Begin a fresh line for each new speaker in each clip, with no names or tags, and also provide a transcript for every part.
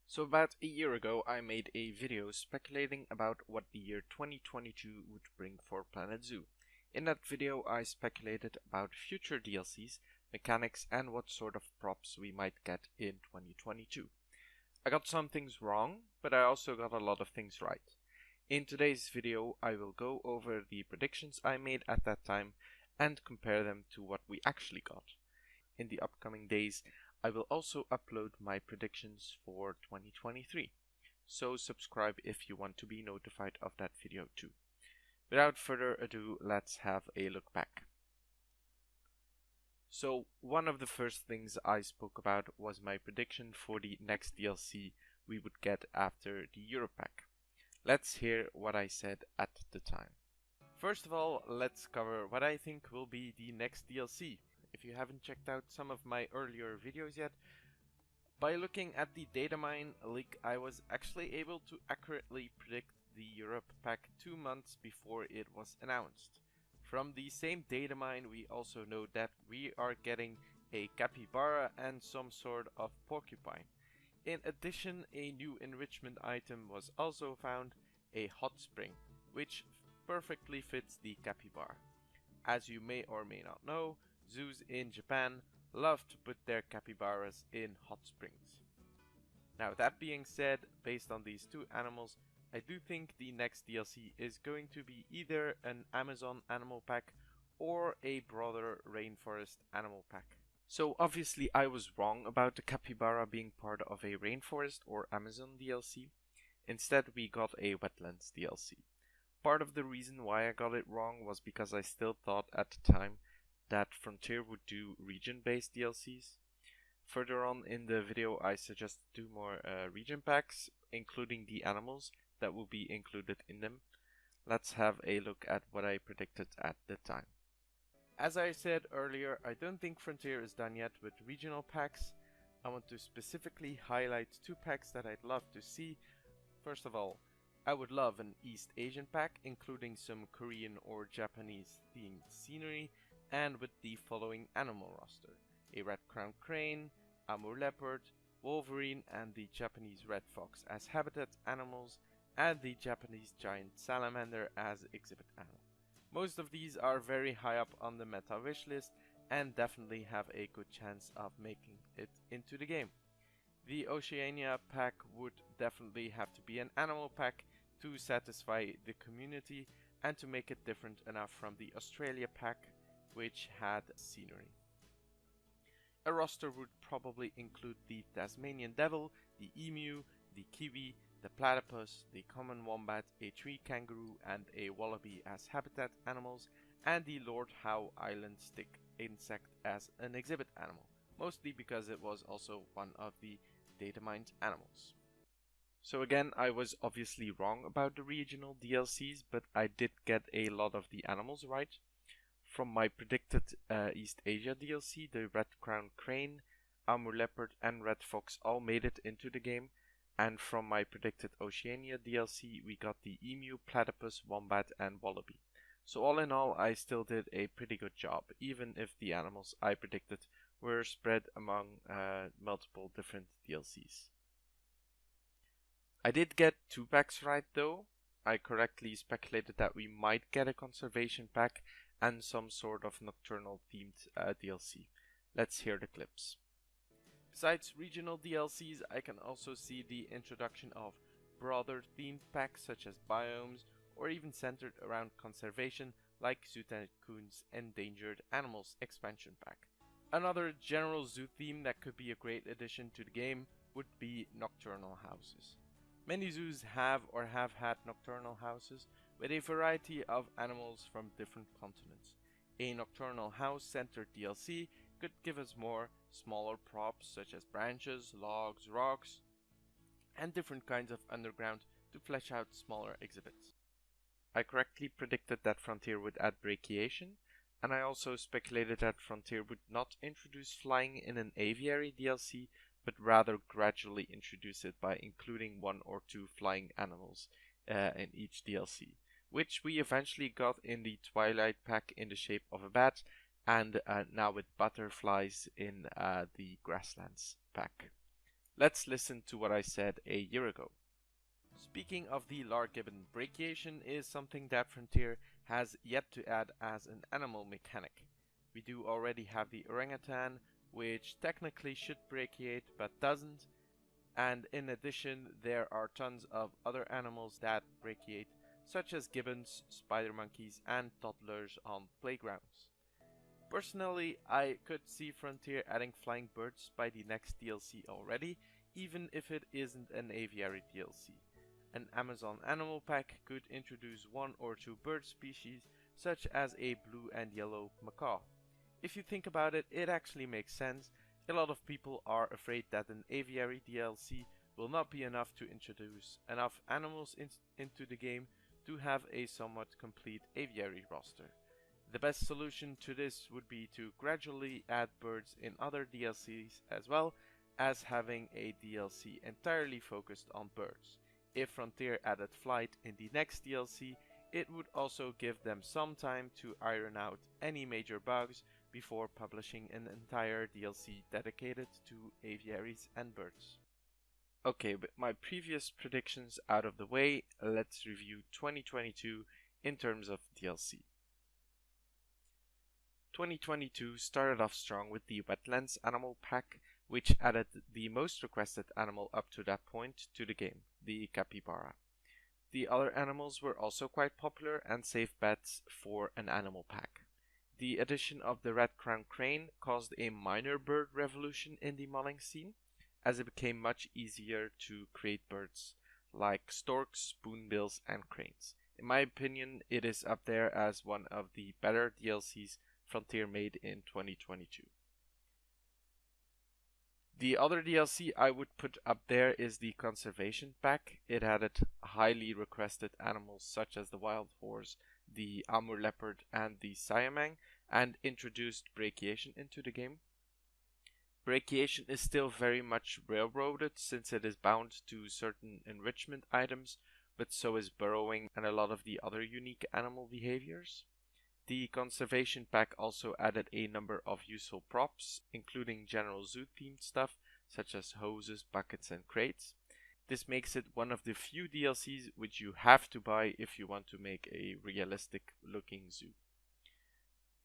So about a year ago I made a video speculating about what the year 2022 would bring for Planet Zoo. In that video I speculated about future DLCs, mechanics and what sort of props we might get in 2022. I got some things wrong, but I also got a lot of things right. In today's video I will go over the predictions I made at that time and compare them to what we actually got. In the upcoming days I will also upload my predictions for 2023, so subscribe if you want to be notified of that video too. Without further ado, let's have a look back. So one of the first things I spoke about was my prediction for the next DLC we would get after the Europe pack. Let's hear what I said at the time. First of all, let's cover what I think will be the next DLC. If you haven't checked out some of my earlier videos yet, by looking at the datamine leak, I was actually able to accurately predict the Europe pack 2 months before it was announced. From the same datamine, we also know that we are getting a capybara and some sort of porcupine. In addition, a new enrichment item was also found, a hot spring, which perfectly fits the capybara. As you may or may not know, zoos in Japan love to put their capybaras in hot springs. Now that being said, based on these two animals, I do think the next DLC is going to be either an Amazon animal pack or a broader rainforest animal pack. So obviously I was wrong about the capybara being part of a rainforest or Amazon DLC. Instead we got a wetlands DLC. Part of the reason why I got it wrong was because I still thought at the time that Frontier would do region-based DLCs. Further on in the video I suggest 2 more region packs, including the animals that will be included in them. Let's have a look at what I predicted at the time. As I said earlier, I don't think Frontier is done yet with regional packs. I want to specifically highlight 2 packs that I'd love to see. First of all, I would love an East Asian pack, including some Korean or Japanese themed scenery, and with the following animal roster: a red-crowned crane, Amur leopard, wolverine and the Japanese red fox as habitat animals, and the Japanese giant salamander as exhibit animal. Most of these are very high up on the meta wishlist and definitely have a good chance of making it into the game. The Oceania pack would definitely have to be an animal pack to satisfy the community and to make it different enough from the Australia pack, which had scenery. A roster would probably include the Tasmanian devil, the emu, the kiwi, the platypus, the common wombat, a tree kangaroo and a wallaby as habitat animals, and the Lord Howe Island stick insect as an exhibit animal, mostly because it was also one of the datamined animals. So again, I was obviously wrong about the regional DLCs, but I did get a lot of the animals right. From my predicted East Asia DLC, the red-crowned crane, Amur leopard and red fox all made it into the game, and from my predicted Oceania DLC we got the emu, platypus, wombat and wallaby. So all in all I still did a pretty good job, even if the animals I predicted were spread among multiple different DLCs. I did get 2 packs right though. I correctly speculated that we might get a conservation pack and some sort of nocturnal themed DLC. Let's hear the clips. Besides regional DLCs, I can also see the introduction of broader themed packs such as biomes, or even centered around conservation like Zoo Tycoon's Endangered Animals expansion pack. Another general zoo theme that could be a great addition to the game would be nocturnal houses. Many zoos have or have had nocturnal houses with a variety of animals from different continents. A nocturnal house centered DLC could give us more smaller props such as branches, logs, rocks, and different kinds of underground to flesh out smaller exhibits. I correctly predicted that Frontier would add brachiation, and I also speculated that Frontier would not introduce flying in an aviary DLC, but rather gradually introduce it by including 1 or 2 flying animals in each DLC, which we eventually got in the Twilight pack in the shape of a bat, and now with butterflies in the Grasslands pack. Let's listen to what I said a year ago. Speaking of the Lar-given, brachiation is something that Frontier has yet to add as an animal mechanic. We do already have the orangutan, which technically should brachiate but doesn't, and in addition there are tons of other animals that brachiate, such as gibbons, spider monkeys, and toddlers on playgrounds. Personally, I could see Frontier adding flying birds by the next DLC already, even if it isn't an aviary DLC. An Amazon animal pack could introduce one or two bird species, such as a blue and yellow macaw. If you think about it, it actually makes sense. A lot of people are afraid that an aviary DLC will not be enough to introduce enough animals into the game to have a somewhat complete aviary roster. The best solution to this would be to gradually add birds in other DLCs as well as having a DLC entirely focused on birds. If Frontier added flight in the next DLC, it would also give them some time to iron out any major bugs before publishing an entire DLC dedicated to aviaries and birds. Okay, with my previous predictions out of the way, let's review 2022 in terms of DLC. 2022 started off strong with the Wetlands Animal Pack, which added the most requested animal up to that point to the game, the capybara. The other animals were also quite popular and safe bets for an animal pack. The addition of the red-crowned crane caused a minor bird revolution in the modding scene, as it became much easier to create birds like storks, spoonbills, and cranes. In my opinion, it is up there as one of the better DLCs Frontier made in 2022. The other DLC I would put up there is the Conservation Pack. It added highly requested animals such as the wild horse, the Amur leopard, and the Siamang, and introduced brachiation into the game. Brachiation is still very much railroaded since it is bound to certain enrichment items, but so is burrowing and a lot of the other unique animal behaviors. The Conservation Pack also added a number of useful props, including general zoo themed stuff such as hoses, buckets, and crates. This makes it one of the few DLCs which you have to buy if you want to make a realistic looking zoo.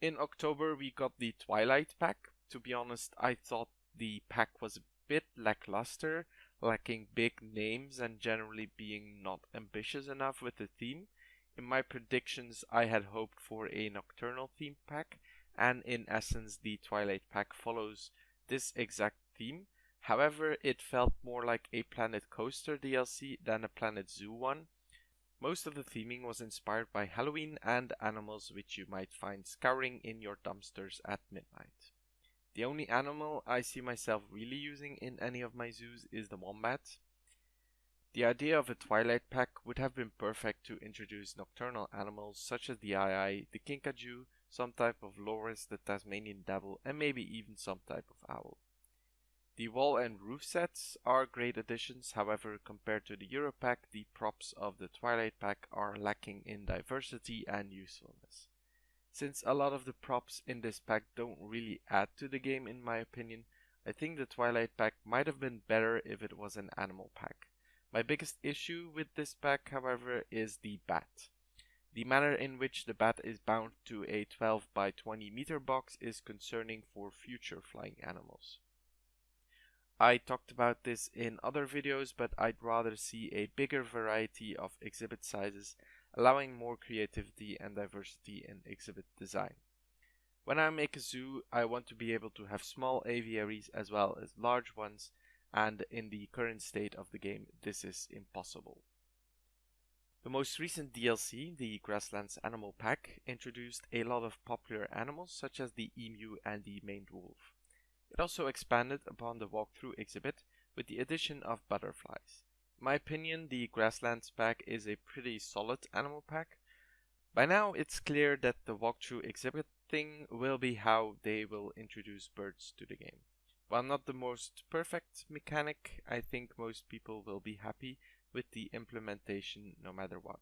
In October we got the Twilight Pack. To be honest, I thought the pack was a bit lackluster, lacking big names and generally being not ambitious enough with the theme. In my predictions, I had hoped for a nocturnal theme pack, and in essence, the Twilight pack follows this exact theme. However, it felt more like a Planet Coaster DLC than a Planet Zoo one. Most of the theming was inspired by Halloween and animals which you might find scouring in your dumpsters at midnight. The only animal I see myself really using in any of my zoos is the wombat. The idea of a Twilight pack would have been perfect to introduce nocturnal animals such as the aye-aye, the kinkajou, some type of loris, the Tasmanian devil, and maybe even some type of owl. The wall and roof sets are great additions, however compared to the Euro pack, the props of the Twilight pack are lacking in diversity and usefulness. Since a lot of the props in this pack don't really add to the game in my opinion, I think the Twilight pack might have been better if it was an animal pack. My biggest issue with this pack, however, is the bat. The manner in which the bat is bound to a 12 by 20 meter box is concerning for future flying animals. I talked about this in other videos, but I'd rather see a bigger variety of exhibit sizes, allowing more creativity and diversity in exhibit design. When I make a zoo, I want to be able to have small aviaries as well as large ones, and in the current state of the game, this is impossible. The most recent DLC, the Grasslands Animal Pack, introduced a lot of popular animals such as the emu and the maned wolf. It also expanded upon the walkthrough exhibit with the addition of butterflies. In my opinion, the Grasslands pack is a pretty solid animal pack. By now, it's clear that the walkthrough exhibit thing will be how they will introduce birds to the game. While not the most perfect mechanic, I think most people will be happy with the implementation no matter what.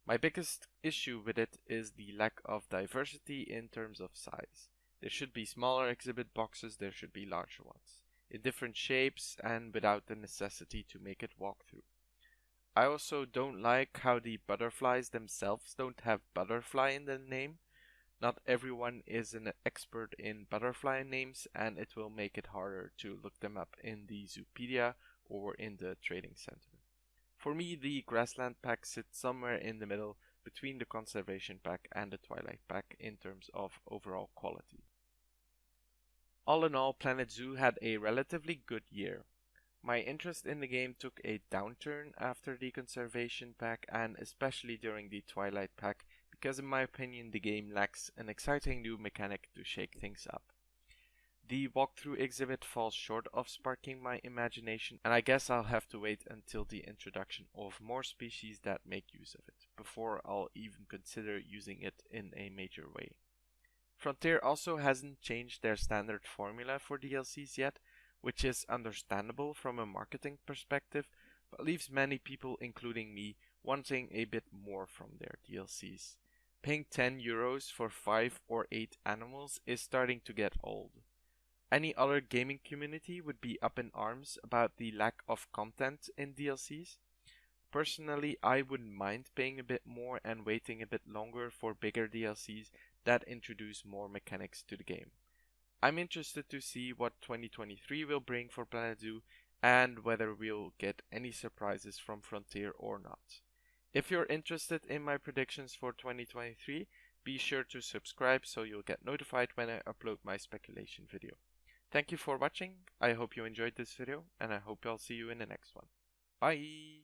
My biggest issue with it is the lack of diversity in terms of size. There should be smaller exhibit boxes, there should be larger ones. in different shapes and without the necessity to make it walkthrough. I also don't like how the butterflies themselves don't have butterfly in the name. Not everyone is an expert in butterfly names, and it will make it harder to look them up in the Zoopedia or in the trading center. For me, the Grassland pack sits somewhere in the middle between the Conservation pack and the Twilight pack in terms of overall quality. All in all, Planet Zoo had a relatively good year. My interest in the game took a downturn after the Conservation pack and especially during the Twilight pack because in my opinion the game lacks an exciting new mechanic to shake things up. The walkthrough exhibit falls short of sparking my imagination, and I guess I'll have to wait until the introduction of more species that make use of it, before I'll even consider using it in a major way. Frontier also hasn't changed their standard formula for DLCs yet, which is understandable from a marketing perspective, but leaves many people, including me, wanting a bit more from their DLCs. Paying €10 for 5 or 8 animals is starting to get old. Any other gaming community would be up in arms about the lack of content in DLCs. Personally, I wouldn't mind paying a bit more and waiting a bit longer for bigger DLCs that introduce more mechanics to the game. I'm interested to see what 2023 will bring for Planet Zoo and whether we'll get any surprises from Frontier or not. If you're interested in my predictions for 2023, be sure to subscribe so you'll get notified when I upload my speculation video. Thank you for watching, I hope you enjoyed this video, and I hope I'll see you in the next one. Bye!